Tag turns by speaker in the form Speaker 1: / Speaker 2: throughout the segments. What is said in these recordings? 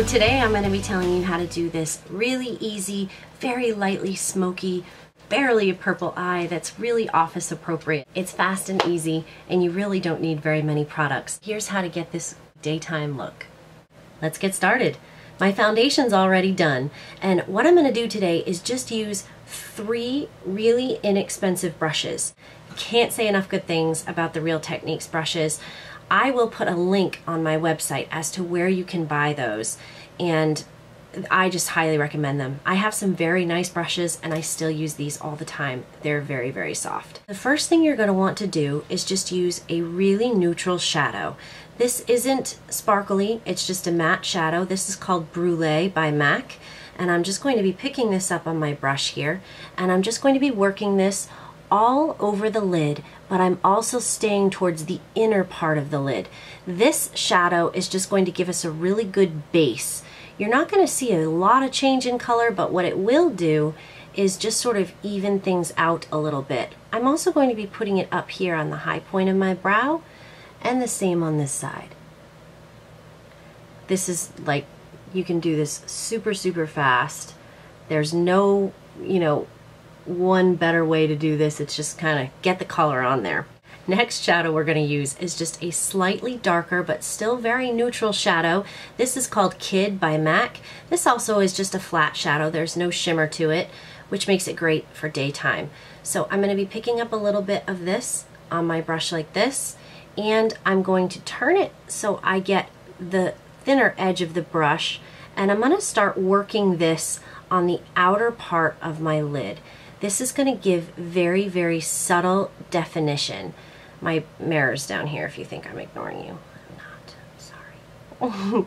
Speaker 1: So today I'm going to be telling you how to do this really easy, very lightly smoky, barely a purple eye that's really office appropriate. It's fast and easy, and you really don't need very many products. Here's how to get this daytime look. Let's get started. My foundation's already done, and what I'm going to do today is just use 3 really inexpensive brushes. Can't say enough good things about the Real Techniques brushes. I will put a link on my website as to where you can buy those, and I just highly recommend them. I have some very nice brushes and I still use these all the time. They're very, very soft. The first thing you're going to want to do is just use a really neutral shadow. This isn't sparkly, it's just a matte shadow. This is called Brule by MAC, and I'm just going to be picking this up on my brush here, and I'm just going to be working this all over the lid, but I'm also staying towards the inner part of the lid. This shadow is just going to give us a really good base. You're not going to see a lot of change in color, but what it will do is just sort of even things out a little bit. I'm also going to be putting it up here on the high point of my brow, and the same on this side. This is like, you can do this super, super fast. There's no, one better way to do this. It's just kind of get the color on there. Next shadow we're going to use is just a slightly darker but still very neutral shadow. This is called Kid by MAC. This also is just a flat shadow. There's no shimmer to it, which makes it great for daytime. So I'm going to be picking up a little bit of this on my brush like this, and I'm going to turn it so I get the thinner edge of the brush, and I'm going to start working this on the outer part of my lid. This is going to give very, very subtle definition. My mirror's down here if you think I'm ignoring you. I'm not. Sorry.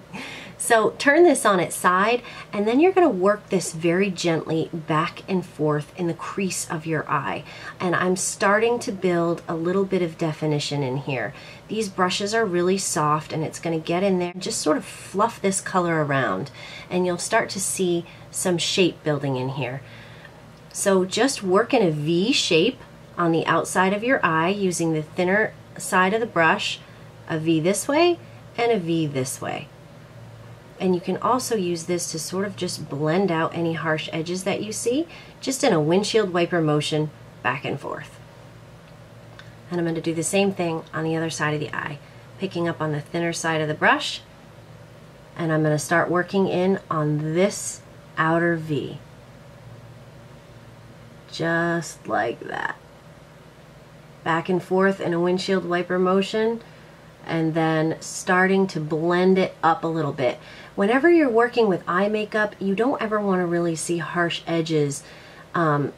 Speaker 1: So turn this on its side, and then you're going to work this very gently back and forth in the crease of your eye. And I'm starting to build a little bit of definition in here. These brushes are really soft, and it's going to get in there and just sort of fluff this color around, and you'll start to see some shape building in here. So just work in a V shape on the outside of your eye using the thinner side of the brush, a V this way and a V this way. And you can also use this to sort of just blend out any harsh edges that you see, just in a windshield wiper motion back and forth. And I'm going to do the same thing on the other side of the eye, picking up on the thinner side of the brush, and I'm going to start working in on this outer V. Just like that. Back and forth in a windshield wiper motion, and then starting to blend it up a little bit. Whenever you're working with eye makeup, you don't ever want to really see harsh edges.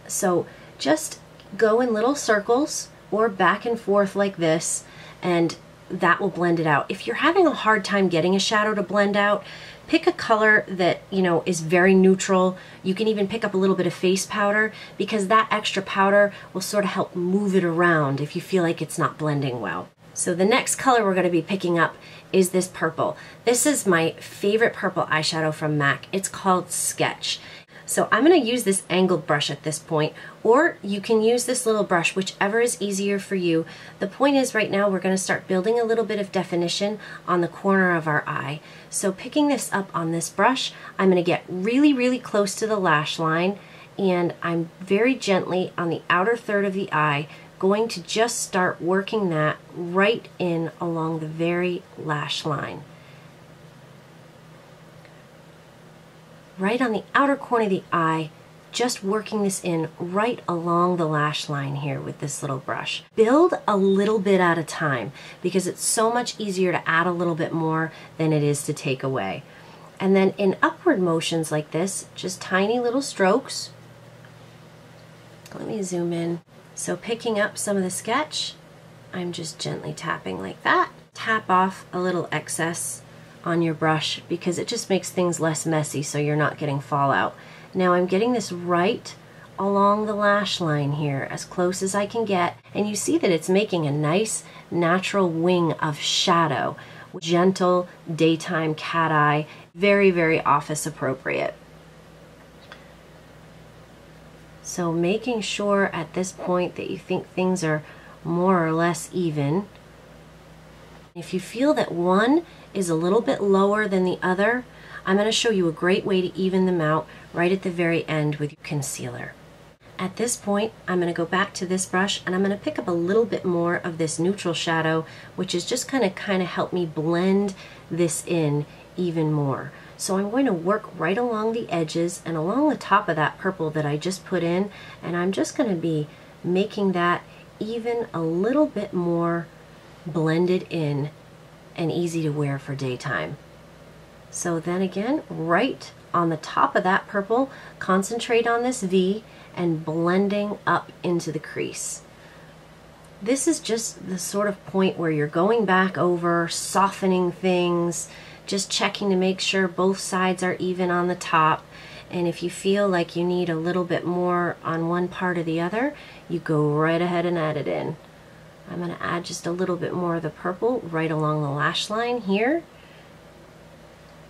Speaker 1: So just go in little circles or back and forth like this, and that will blend it out. If you're having a hard time getting a shadow to blend out, pick a color that, is very neutral. You can even pick up a little bit of face powder, because that extra powder will sort of help move it around if you feel like it's not blending well. So the next color we're going to be picking up is this purple. This is my favorite purple eyeshadow from MAC. It's called Sketch. So I'm going to use this angled brush at this point, or you can use this little brush, whichever is easier for you. The point is, right now we're going to start building a little bit of definition on the corner of our eye. So picking this up on this brush, I'm going to get really, really close to the lash line, and I'm very gently on the outer third of the eye going to just start working that right in along the very lash line. Right on the outer corner of the eye, just working this in right along the lash line here with this little brush. Build a little bit at a time, because it's so much easier to add a little bit more than it is to take away. And then in upward motions like this, just tiny little strokes. Let me zoom in. So picking up some of the Sketch, I'm just gently tapping like that. Tap off a little excess on your brush, because it just makes things less messy so you're not getting fallout. Now I'm getting this right along the lash line here, as close as I can get, and you see that it's making a nice natural wing of shadow. Gentle daytime cat eye, very, very office appropriate. So making sure at this point that you think things are more or less even. If you feel that one is a little bit lower than the other, I'm going to show you a great way to even them out right at the very end with your concealer. At this point, I'm going to go back to this brush and I'm going to pick up a little bit more of this neutral shadow, which is just going to kind of help me blend this in even more. So I'm going to work right along the edges and along the top of that purple that I just put in, and I'm just going to be making that even a little bit more blended in and easy to wear for daytime. So then again, right on the top of that purple, concentrate on this V and blending up into the crease. This is just the sort of point where you're going back over, softening things, just checking to make sure both sides are even on the top. And if you feel like you need a little bit more on one part or the other, you go right ahead and add it in. I'm going to add just a little bit more of the purple right along the lash line here.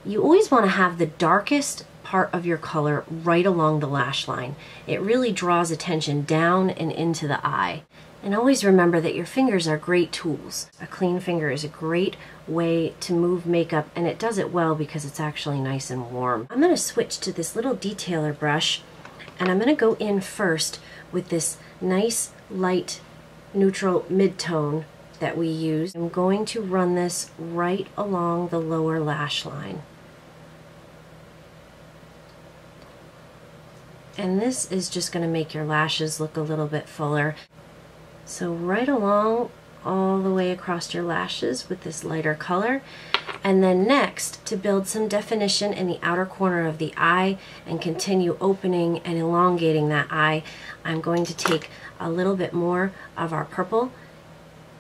Speaker 1: You always want to have the darkest part of your color right along the lash line. It really draws attention down and into the eye. And always remember that your fingers are great tools. A clean finger is a great way to move makeup, and it does it well because it's actually nice and warm. I'm going to switch to this little detailer brush, and I'm going to go in first with this nice light neutral mid-tone that we use. I'm going to run this right along the lower lash line. And this is just going to make your lashes look a little bit fuller. So right along all the way across your lashes with this lighter color. And then next, to build some definition in the outer corner of the eye and continue opening and elongating that eye, I'm going to take a little bit more of our purple,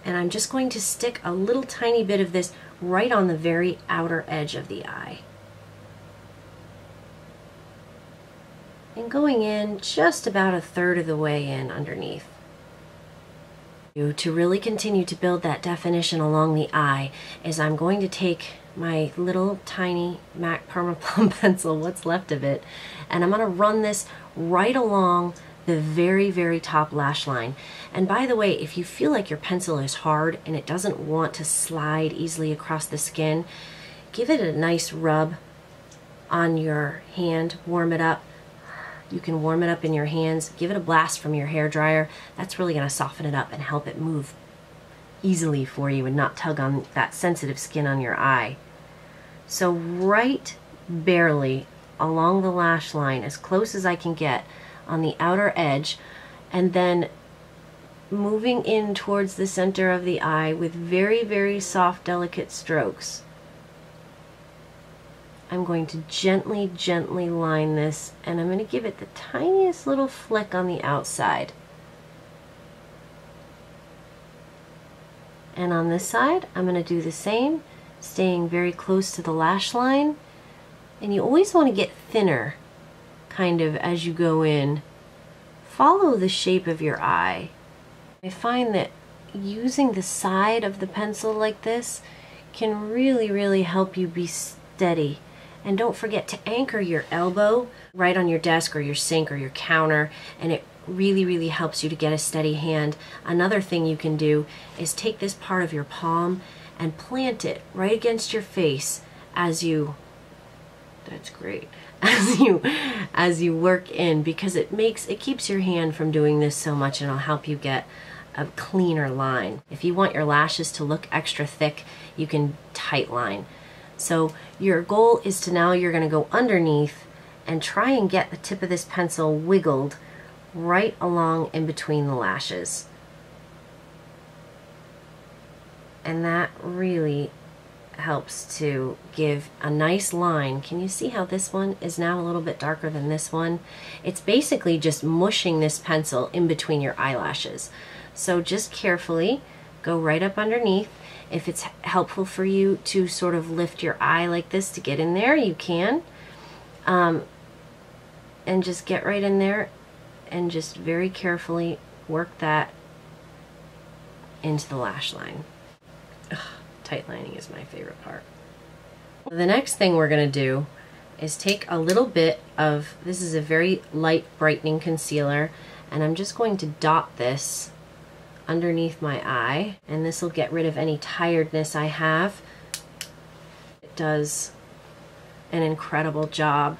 Speaker 1: and I'm just going to stick a little tiny bit of this right on the very outer edge of the eye. And going in just about a third of the way in underneath. To really continue to build that definition along the eye is I'm going to take my little tiny MAC Permaplum pencil, what's left of it, and I'm going to run this right along the very, very top lash line. And by the way, if you feel like your pencil is hard and it doesn't want to slide easily across the skin, give it a nice rub on your hand, warm it up. You can warm it up in your hands, give it a blast from your hair dryer. That's really going to soften it up and help it move easily for you and not tug on that sensitive skin on your eye. So right barely along the lash line, as close as I can get on the outer edge, and then moving in towards the center of the eye with very, very soft, delicate strokes. I'm going to gently, gently line this, and I'm going to give it the tiniest little flick on the outside. And on this side, I'm going to do the same, staying very close to the lash line. And you always want to get thinner, kind of, as you go in. Follow the shape of your eye. I find that using the side of the pencil like this can really, really help you be steady. And don't forget to anchor your elbow right on your desk or your sink or your counter, and it really, really helps you to get a steady hand. Another thing you can do is take this part of your palm and plant it right against your face as you, that's great, as you work in, because it keeps your hand from doing this so much, and it'll help you get a cleaner line. If you want your lashes to look extra thick, you can tight line. So your goal is to now you're going to go underneath and try and get the tip of this pencil wiggled right along in between the lashes. And that really helps to give a nice line. Can you see how this one is now a little bit darker than this one? It's basically just mushing this pencil in between your eyelashes. So just carefully go right up underneath. If it's helpful for you to sort of lift your eye like this to get in there, you can. And just get right in there and just very carefully work that into the lash line. Ugh, tight lining is my favorite part. The next thing we're going to do is take a little bit of, this is a very light brightening concealer, and I'm just going to dot this underneath my eye, and this will get rid of any tiredness I have. It does an incredible job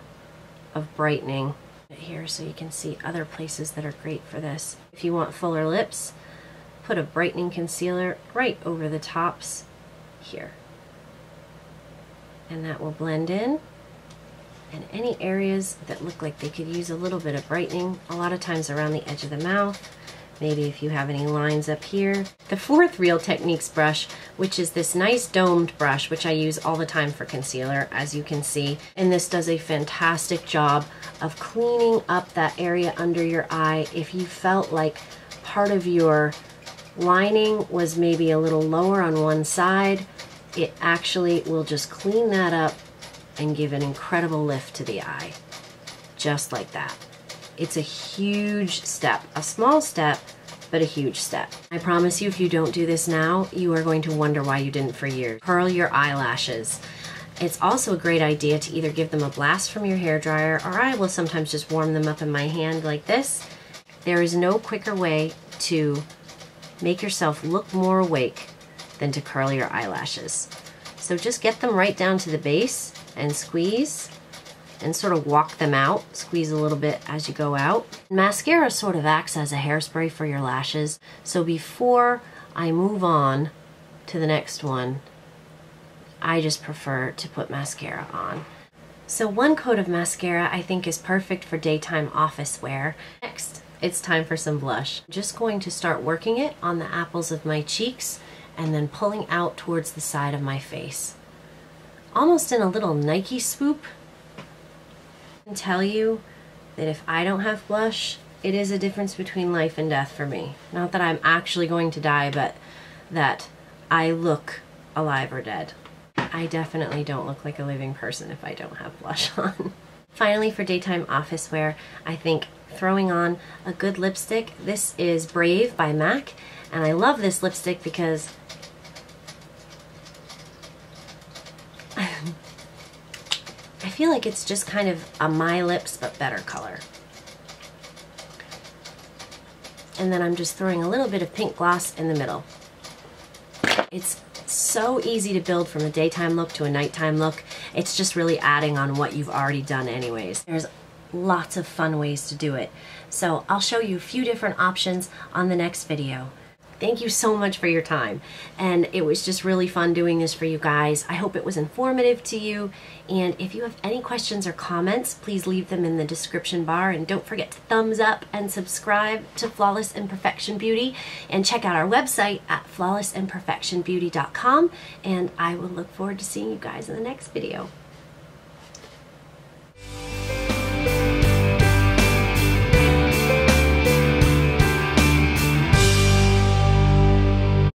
Speaker 1: of brightening here, so you can see other places that are great for this. If you want fuller lips, put a brightening concealer right over the tops here, and that will blend in. And any areas that look like they could use a little bit of brightening, a lot of times around the edge of the mouth, maybe if you have any lines up here. The fourth Real Techniques brush, which is this nice domed brush, which I use all the time for concealer, as you can see. And this does a fantastic job of cleaning up that area under your eye. If you felt like part of your lining was maybe a little lower on one side, it actually will just clean that up and give an incredible lift to the eye. Just like that. It's a huge step, a small step, but a huge step. I promise you, if you don't do this now, you are going to wonder why you didn't for years. Curl your eyelashes. It's also a great idea to either give them a blast from your hairdryer, or I will sometimes just warm them up in my hand like this. There is no quicker way to make yourself look more awake than to curl your eyelashes. So just get them right down to the base and squeeze, and sort of walk them out. Squeeze a little bit as you go out. Mascara sort of acts as a hairspray for your lashes, so before I move on to the next one, I just prefer to put mascara on. So one coat of mascara I think is perfect for daytime office wear. Next, it's time for some blush. I'm just going to start working it on the apples of my cheeks and then pulling out towards the side of my face. Almost in a little Nike swoop. I can tell you that if I don't have blush, it is a difference between life and death for me. Not that I'm actually going to die, but that I look alive or dead. I definitely don't look like a living person if I don't have blush on. Finally, for daytime office wear, I think throwing on a good lipstick. This is Brave by MAC, and I love this lipstick because I feel like it's just kind of a My Lips but better color. And then I'm just throwing a little bit of pink gloss in the middle. It's so easy to build from a daytime look to a nighttime look. It's just really adding on what you've already done anyways. There's lots of fun ways to do it. So I'll show you a few different options on the next video. Thank you so much for your time, and it was just really fun doing this for you guys. I hope it was informative to you, and if you have any questions or comments, please leave them in the description bar, and don't forget to thumbs up and subscribe to Flawless Imperfection Beauty, and check out our website at flawlessimperfectionbeauty.com, and I will look forward to seeing you guys in the next video.